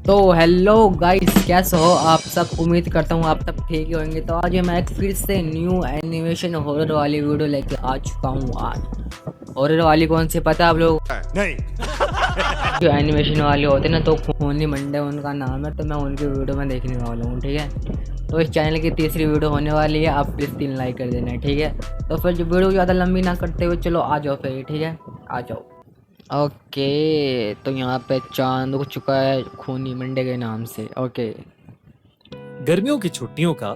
तो hello guys, कैसे हो आप सब। उम्मीद करता हूँ आप सब ठीक ही होंगे। तो आज मैं एक फिर से न्यू एनिमेशन हॉरर वाली वीडियो लेके आ चुका हूँ। आज हॉरर वाली कौन सी पता है आप लोग? नहीं। जो एनिमेशन वाले होते हैं ना, तो खूनी मंडे उनका नाम है। तो मैं उनकी वीडियो में देखने वाला हूँ, ठीक है। तो इस चैनल की तीसरी वीडियो होने वाली है, आप प्लीज़ 3 लाइक कर देना, ठीक है। तो फिर जो वीडियो ज़्यादा लंबी ना करते हुए चलो आ जाओ फिर, ठीक है, आ जाओ। ओके, तो यहाँ पे चांद उग चुका है खूनी मंडे के नाम से। ओके, गर्मियों की छुट्टियों का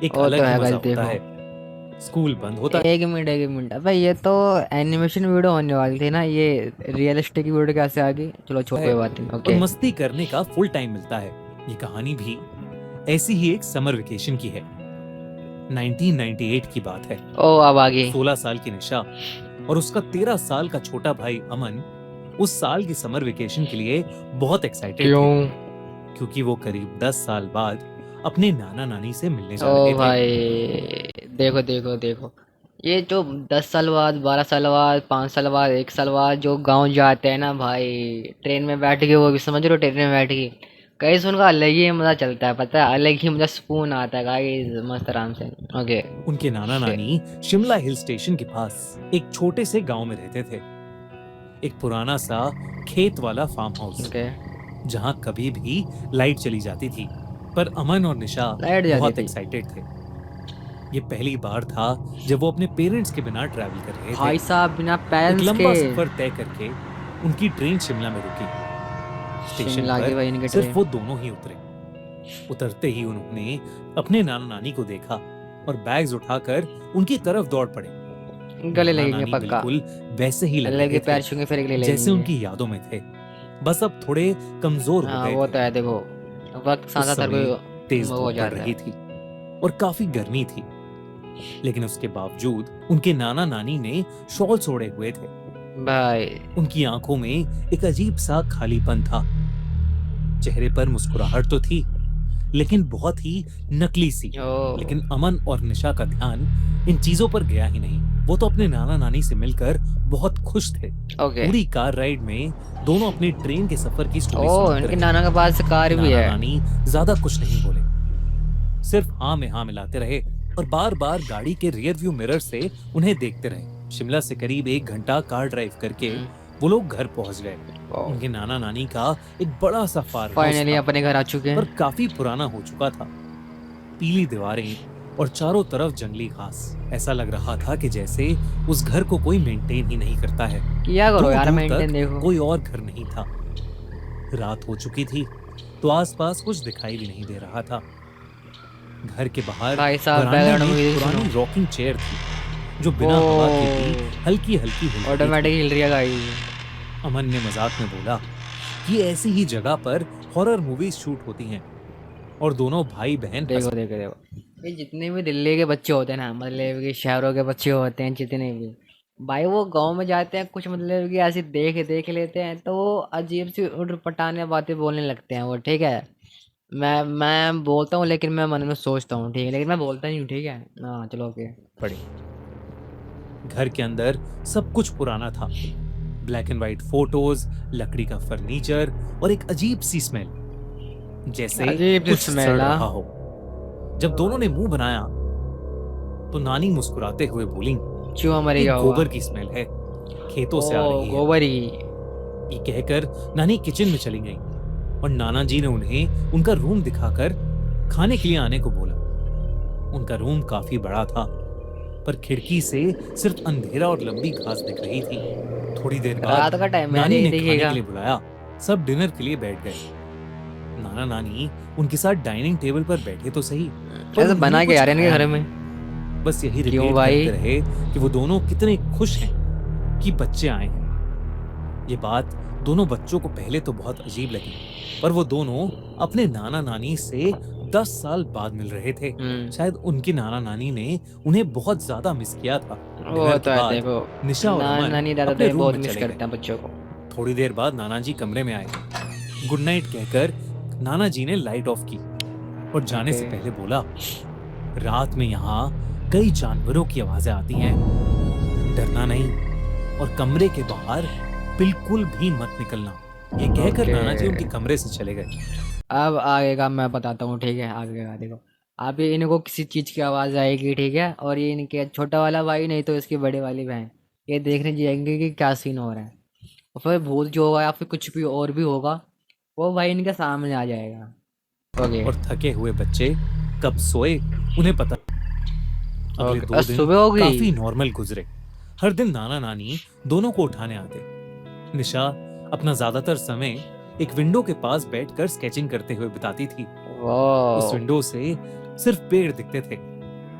एक वो तो अलग ही है मजा गाइस, होता देखो। है। स्कूल बंद होता है एक मिनट भाई, ये तो एनिमेशन वीडियो होने वाली थी ना, ये रियलिस्टिक वीडियो कैसे आ गई? चलो छोड़, कोई बात नहीं। और ओके। मस्ती करने का फुल टाइम मिलता है। ये कहानी भी ऐसी ही एक समर वेकेशन की है। 1998 की बात है। ओ, अब आ गई। 16 साल की निशा और उसका 13 साल का छोटा भाई अमन उस साल की समर वेकेशन के लिए बहुत एक्साइटेड थे, क्यों? क्योंकि वो करीब 10 साल बाद अपने नाना नानी से मिलने जा ओ रहे थे। भाई, देखो देखो देखो, ये जो 10 साल बाद, 12 साल बाद, 5 साल बाद, 1 साल बाद जो गांव जाते हैं ना भाई, ट्रेन में बैठ के, वो भी समझ रहे हो, ट्रेन में बैठ के कहीं से उनका अलग ही मजा चलता है, पता है, अलग ही मजा, सुकून आता है गाइस, मस्त आराम से। ओके। उनके नाना नानी शिमला हिल स्टेशन के पास एक छोटे से गांव में रहते थे। एक पुराना सा खेत वाला फार्म हाउस, ओके। जहां कभी भी लाइट चली जाती थी। पर अमन और निशा लाइट जाती बहुत थी? एक्साइटेड थे। ये पहली बार था जब वो अपने पेरेंट्स के बिना ट्रैवल कर रहे थे। भाई साहब, बिना एक पेरेंट्स के? लंबा सफर तय करके उनकी ट्रेन शिमला में रुकी। स्टेशन शिमला की पर वही इनकी सिर्फ ट्रेन? वो दोनों ही उतरे। उतरते ही उन्होंने अपने नाना नानी को देखा और बैग्स उठाकर उनकी तरफ दौड़ पड़े। गले नाना लगेंगे नानी पक्का। बिल्कुल वैसे ही लग लगे रहे थे पैर छूंगे फिर गले जैसे लगेंगे। उनकी यादों में थे, बस अब थोड़े कमजोर हो हाँ गए वो थे। तो है, देखो वक्त साथ उस साथ हर समय कोई तेज वो हो धूप पड़ जाता रही है। थी और काफी गर्मी थी, लेकिन उसके बावजूद उनके नाना नानी ने शॉल ओढ़े हुए थे। भाई। उनकी आंखों में एक अजीब सा खालीपन था। चेहरे पर मुस्कुराहट तो थी, लेकिन बहुत ही नकली सी। ओ। लेकिन अमन और निशा का ध्यान इन चीजों पर गया ही नहीं। वो तो अपने नाना नानी से मिलकर बहुत खुश थे। ओके। पूरी कार राइड में दोनों अपनी ट्रेन के सफर की स्टोरी ओ, सुनाते इनके रहे। नाना के पास कार भी नाना है? नानी ज्यादा कुछ नहीं बोले, सिर्फ हाँ में हाँ मिलाते रहे और बार बार गाड़ी के रियर व्यू मिरर से उन्हें देखते रहे। शिमला से करीब 1 घंटा कार ड्राइव करके वो लोग घर पहुंच गए। उनके नाना नानी का एक बड़ा सा फार्म हाउस फाइनली था, अपने घर आ चुके पर हैं। काफी पुराना हो चुका था। पीली दीवारें और चारों तरफ जंगली घास। ऐसा लग रहा था कि जैसे उस घर को कोई मेंटेन ही नहीं करता है। किया करो दूर यार दूर मेंटेन, तक देखो। कोई और घर नहीं था। रात हो चुकी थी, तो आसपास कुछ दिखाई भी नहीं दे रहा था। घर के बाहर भाई साहब, वरांडा बैकग्राउंड में एक म्यूजिक सुनो। पुरानी रॉकिंग चेयर थी, जो बिना हवा के भी ओ, हल्की हल्की हिल रही ऑटोमेटिक थी। हिल रही है गाड़ी। अमन ने मजाक में बोला कि ऐसी ही जगह पर हॉरर मूवीज शूट होती हैं, और दोनों भाई बहन हंस। देखो देखो देखो, ये जितने भी दिल्ली के बच्चे होते हैं ना, मतलब कि शहरों के बच्चे होते हैं जितने भी, भाई वो गांव में जाते हैं, कुछ मतलब कि ऐसे देख देख लेते हैं, तो वो अजीब सी उठपटांग बातें बोलने लगते हैं वो, ठीक है। मैं बोलता हूँ, लेकिन मैं मन में सोचता हूँ, ठीक है, लेकिन मैं बोलता नहीं हूँ, ठीक है। हाँ चलो, ओके। पड़े। घर के अंदर सब कुछ पुराना था। ब्लैक एंड व्हाइट फोटोज, लकड़ी का फर्नीचर और एक अजीब सी स्मेल, जैसे अजीब सी कुछ स्मेल। सड़ हाँ। रहा हो। जब दोनों ने मुंह बनाया, तो नानी मुस्कुराते हुए बोली, चूहा ये मरेगा होगा। गोबर की स्मेल है, खेतों से आ ओ, रही है। गोबर ही। ये कहकर नानी किचन में चली गई और नाना जी ने उन्हें उनका रूम दिखाकर खाने के लिए आने को बोला। उनका रूम काफी बड़ा था, पर खिड़की से सिर्फ अंधेरा और लंबी घास दिख रही थी। थोड़ी देर बाद रात का टाइम है यार, नानी यही ने खाने के देखिएगा। लिए बुलाया। सब डिनर के लिए बैठ गए। नाना नानी उनके साथ डाइनिंग टेबल पर बैठे तो सही, पर ऐसे उन्होंने बना के कुछ आ रहे हैं इनके खाया घर नहीं। में? बस यही क्यों रिपीट भाई? करते रहे कि वो दोनों कितने खुश हैं कि बच्चे आए हैं। ये बात दोनों बच्चों को पहले तो बहुत अजीब लगी, पर वो दोनों अपने नाना नानी से 10 साल बाद मिल रहे थे। शायद उनकी नाना नानी ने उन्हें बहुत ज्यादा मिस किया था। वो डिनर तो के है, बाद देखो निशा और नानी अमन नानी दादा अपने दादी रूम बहुत में मिस चले करते गए। हैं बच्चों को। थोड़ी देर बाद नाना जी कमरे में आए। गुड नाइट कहकर नाना जी ने लाइट ऑफ की और जाने से पहले बोला, रात में यहाँ कई जानवरों की आवाजें आती हैं, डरना नहीं, और कमरे के बाहर बिल्कुल भी मत निकलना। ये कहकर ओके, नाना जी उनके कमरे से चले गए। अब आगे का मैं बताता हूँ, ठीक है। आगे का देखो, आप ये इनको किसी चीज़ की आवाज़ आएगी, ठीक है, और ये इनके छोटा वाला भाई नहीं तो इसकी बड़ी वाली बहन ये देखने जाएंगे कि क्या सीन हो रहा है। और फिर भूत जो होगा या फिर कुछ भी और भी होगा वो भाई इनके सामने आ जाएगा। ओके। और थके हुए बच्चे कब सोए उन्हें पता। अगले ओके, 2 दिन सुबह हो गई। काफी नॉर्मल गुजरे। हर दिन नाना नानी दोनों को उठाने आते। निशा अपना ज्यादातर समय एक विंडो के पास बैठकर स्केचिंग करते हुए बिताती थी। उस वाह, विंडो से सिर्फ पेड़ दिखते थे,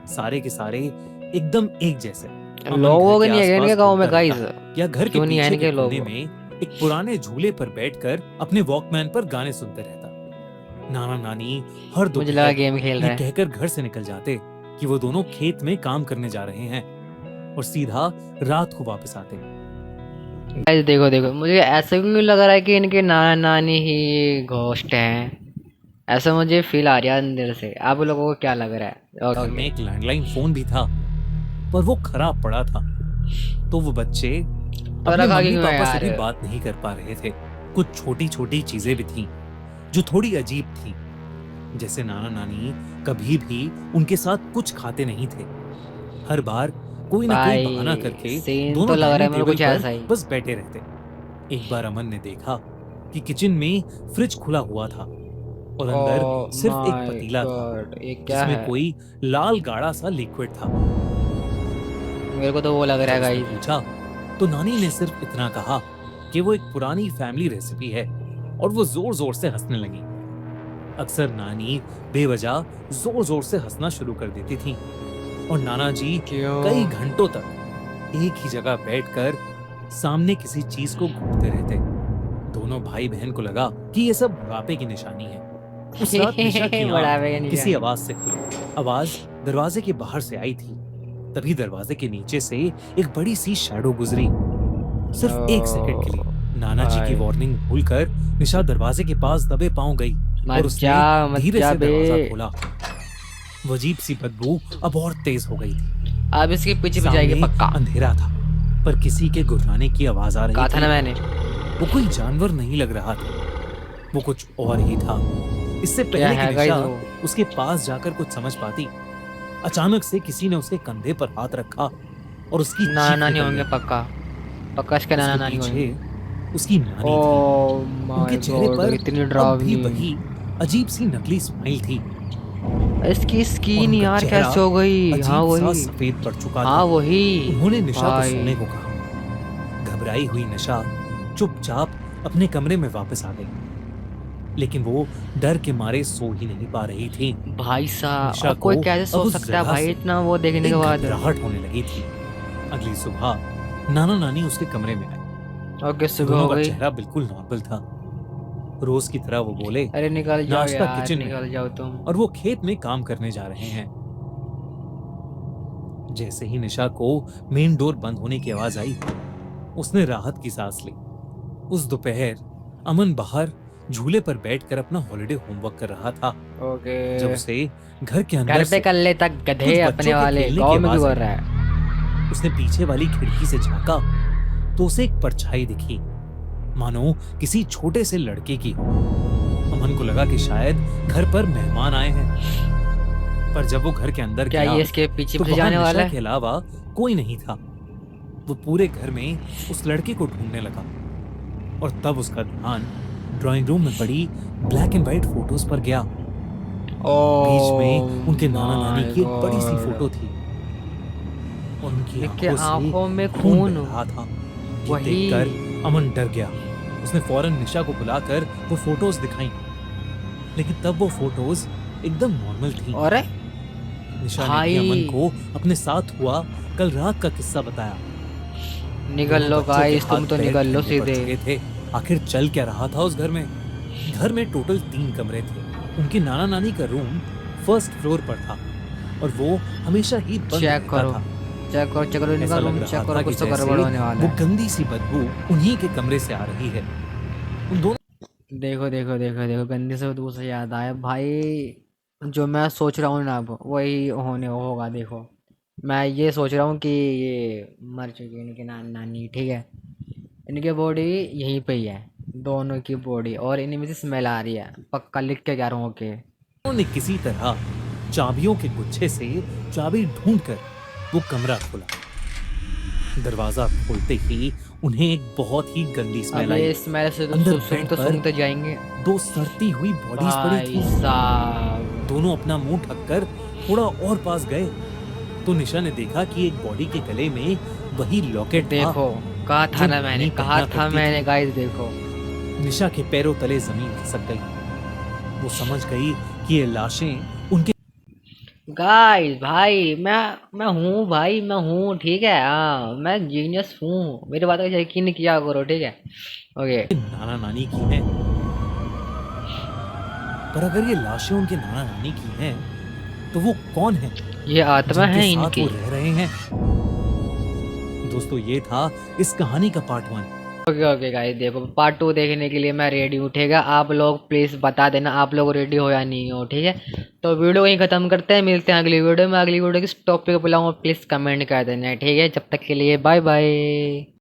सारे के सारे एकदम एक जैसे। अमन घर लोग के नहीं है क्या आसपास इनके गाँव घूमता में गाइस? रहता या घर के क्यों नहीं है पीछे के इनके कोने लोग? में एक पुराने झूले पर बैठकर अपने वॉकमैन पर गाने सुनते रहता। नाना नानी हर मुझे लगा दोपहर गेम खेल ये रहा है। कहकर घर से निकल जाते कि वो दोनों खेत में काम करने जा रहे हैं और सीधा रात को वापस आते। गाइस देखो देखो, मुझे ऐसा क्यों लग रहा है कि इनके नाना नानी ही घोस्ट हैं। ऐसा मुझे फील आ रहा है अंदर से। आप लोगों को क्या लग रहा है? घर में ओके। एक लैंडलाइन फोन भी था, पर वो खराब पड़ा था। तो वो बच्चे तो अपने रखा मम्मी क्यों है पापा से यार? भी बात नहीं कर पा रहे थे। कुछ छोटी छोटी चीजें भी थीं जो थोड़ी अजीब थी। जैसे नाना नानी कभी भी उनके साथ कुछ खाते नहीं थे। हर बार कोई ना कोई बहाना भाई करके सीन तो दोनों लग रहा है डाइनिंग मेरे टेबल कुछ पर ऐसा ही। बस बैठे रहते। एक बार अमन ने देखा कि किचन में फ्रिज खुला हुआ था और अंदर ओ सिर्फ एक माय पतीला था गॉड, ये क्या जिसमें है? कोई लाल गाढ़ा सा लिक्विड था। मेरे को तो वो लग रहा जब है उसने गाइस। पूछा तो नानी ने सिर्फ इतना कहा कि वो एक पुरानी फैमिली रेसिपी है और वो जोर जोर से हंसने लगी। अक्सर नानी बेवजह जोर जोर से हंसना शुरू कर देती थी और नाना जी कई क्यों? घंटों तक एक ही जगह बैठकर सामने किसी चीज को घूरते रहते। दोनों भाई बहन को लगा कि ये सब बुढ़ापे की निशानी है। उस रात निशा की बड़ा आंख बेगा किसी निशानी। आवाज से खुली। आवाज दरवाजे के बाहर से आई थी। तभी दरवाजे के नीचे से एक बड़ी सी शैडो गुजरी, सिर्फ 1 सेकंड के लिए। ओ नाना जी की भाई, वार्निंग भूलकर निशा दरवाजे के पास दबे पांव गई और उसने मत धीरे जा से बे। दरवाजा खोला। वो अजीब सी बदबू अब और तेज हो गई थी। अब इसके पीछे भी जाएगी सामने पक्का। अंधेरा था, पर किसी के गुर्राने की आवाज आ रही कहा था थी। ना मैंने। वो कोई जानवर नहीं लग रहा था, वो कुछ और ही था। इससे क्या पहले कि है गाइस निशा वो? उसके पास जाकर कुछ समझ पाती, अचानक से किसी ने उसके कंधे पर हाथ रखा और उसकी नाना चीख नानी निकल होंगे गई। पक्का। पक्का इसके नाना उसके नानी पीछे होंगे। उसकी नानी थी। ओ उनके माय चेहरे गॉड, पर इतनी अब भी डरावनी। वही अजीब सी नकली स्माइल थी इसकी और स्किन उनका यार चेहरा कैसे हो गई? हाँ अजीब सा वही। सफेद पड़ चुका था। हाँ वही। उन्होंने निशा को भाई सोने को कहा। घबराई हुई निशा चुपचाप अपने कमरे में वापस आ गई, लेकिन वो डर के मारे सो ही नहीं पा रही थी। भाई साहब, निशा अब को कोई कैसे अब सो उस सकता है जगह भाई से इतना वो देखने के एक बाद? घबराहट होने लगी थी। अगली सुबह नाना नानी उसके कमरे में आए। ओके, सुबह दोनों हो का गई। चेहरा बिल्कुल नॉर्मल था। रोज की तरह वो बोले, अरे निकल जाओ नाश्ता यार, किचन में निकल है जाओ तुम। और वो खेत में काम करने जा रहे हैं। जैसे ही निशा को मेन डोर बंद होने की आवाज आई, उसने राहत की सांस ली। उस दोपहर अमन बाहर झूले पर बैठकर अपना हॉलिडे होमवर्क कर रहा था ओके। जब उसे घर के अंदर घर पे से कर लेता कुछ गधे अपने बच्चों के वाले, खेलने की गाँव में आवाज क्यों आई। कर रहा है? उसने पीछे वाली खिड़की से झांका तो उसे एक परछाई दिखी, मानो किसी छोटे से लड़के की हो। अमन को लगा कि शायद घर पर मेहमान आए हैं, पर जब वो घर के अंदर क्या गया ये इसके पीछे तो पीछे वहां जाने वाला निशा के है? अलावा कोई नहीं था। वो पूरे घर में उस लड़के को ढूंढने लगा और तब उसका ध्यान ड्राइंग रूम में पड़ी ब्लैक एंड व्हाइट फोटोज पर गया। बीच में उनके नाना नानी माय की एक बड़ी सी गॉड, फोटो थी और उनकी इनके आंखों से आंखों में खून खून। बह रहा था। ये वही। देखकर अमन डर गया। उसने फौरन निशा को बुलाकर वो फोटोज दिखाई, लेकिन तब वो फोटोज एकदम नॉर्मल थी। और निशा ने भी अमन भाई को अपने साथ हुआ कल रात का किस्सा बताया। निकल दोनों लो बच्चों के गाइस, तुम हाथ तो पैर निकल लो ठंडे पड़ सीधे। चुके थे। आखिर चल क्या रहा था उस घर में? घर में टोटल 3 कमरे थे। उनके नाना नानी का रूम फर्स्ट फ्लोर पर था और वो हमेशा ही बंद चेक रहता करो, था। चेक करो, चेक करो इनका ऐसा लग रूम, रहा चेक था करो, कि कुछ तो जैसे गड़बड़ होने वाला वो है। गंदी सी बदबू उन्हीं के कमरे से आ रही है। उन दोनों देखो देखो देखो देखो, गंदे से दूसरा याद आया भाई। जो मैं सोच रहा हूँ ना अब वही होने होगा। देखो मैं ये सोच रहा हूँ कि ये मर चुकी है इनकी नानी, ठीक है। इनकी बॉडी यहीं पे ही है, दोनों की बॉडी और इनमें से स्मेल आ रही है, पक्का लिख के कह रहा हूँ। ओके। उन्होंने किसी तरह चाबियों के गुच्छे से चाबी ढूंढकर वो कमरा खोला। दरवाजा खोलते ही उन्हें एक बहुत ही गंदी स्मेल अब आई। ये स्मेल से तो अंदर सुन बेड तो पर सूंघते जाएंगे। दो सड़ती हुई बॉडीज पड़ी भाई थी। साहब, दोनों अपना मुंह ढककर थोड़ा और पास गए तो निशा ने देखा कि एक बॉडी के गले में वही लॉकेट था देखो कहा था जो ना मैंने, नन्ही कहा पहना था करती मैंने थी। गाइस देखो। निशा के पैरों तले जमीन खिसक गई। वो समझ गई कि ये लाशें उनके गाइस भाई मैं हूँ भाई, मैं हूँ ठीक है। हाँ मैं जीनियस हूँ, मेरी बात का यकीन किया करो ठीक है। ओके। नाना नानी की हैं। पर अगर ये लाशें उनके नाना नानी की हैं तो वो कौन है ये आत्मा जिनके है साथ इनकी। वो रह रहे हैं? दोस्तों ये था इस कहानी का पार्ट 1। ओके ओके गाइस, देखो पार्ट 2 देखने के लिए मैं रेडी हूँ ठीक है। आप लोग प्लीज़ बता देना आप लोग रेडी हो या नहीं हो, ठीक है। तो वीडियो यहीं ख़त्म करते हैं, मिलते हैं अगली वीडियो में। अगली वीडियो किस टॉपिक पे बुलाऊँ प्लीज़ कमेंट कर देना, ठीक है। जब तक के लिए बाय बाय।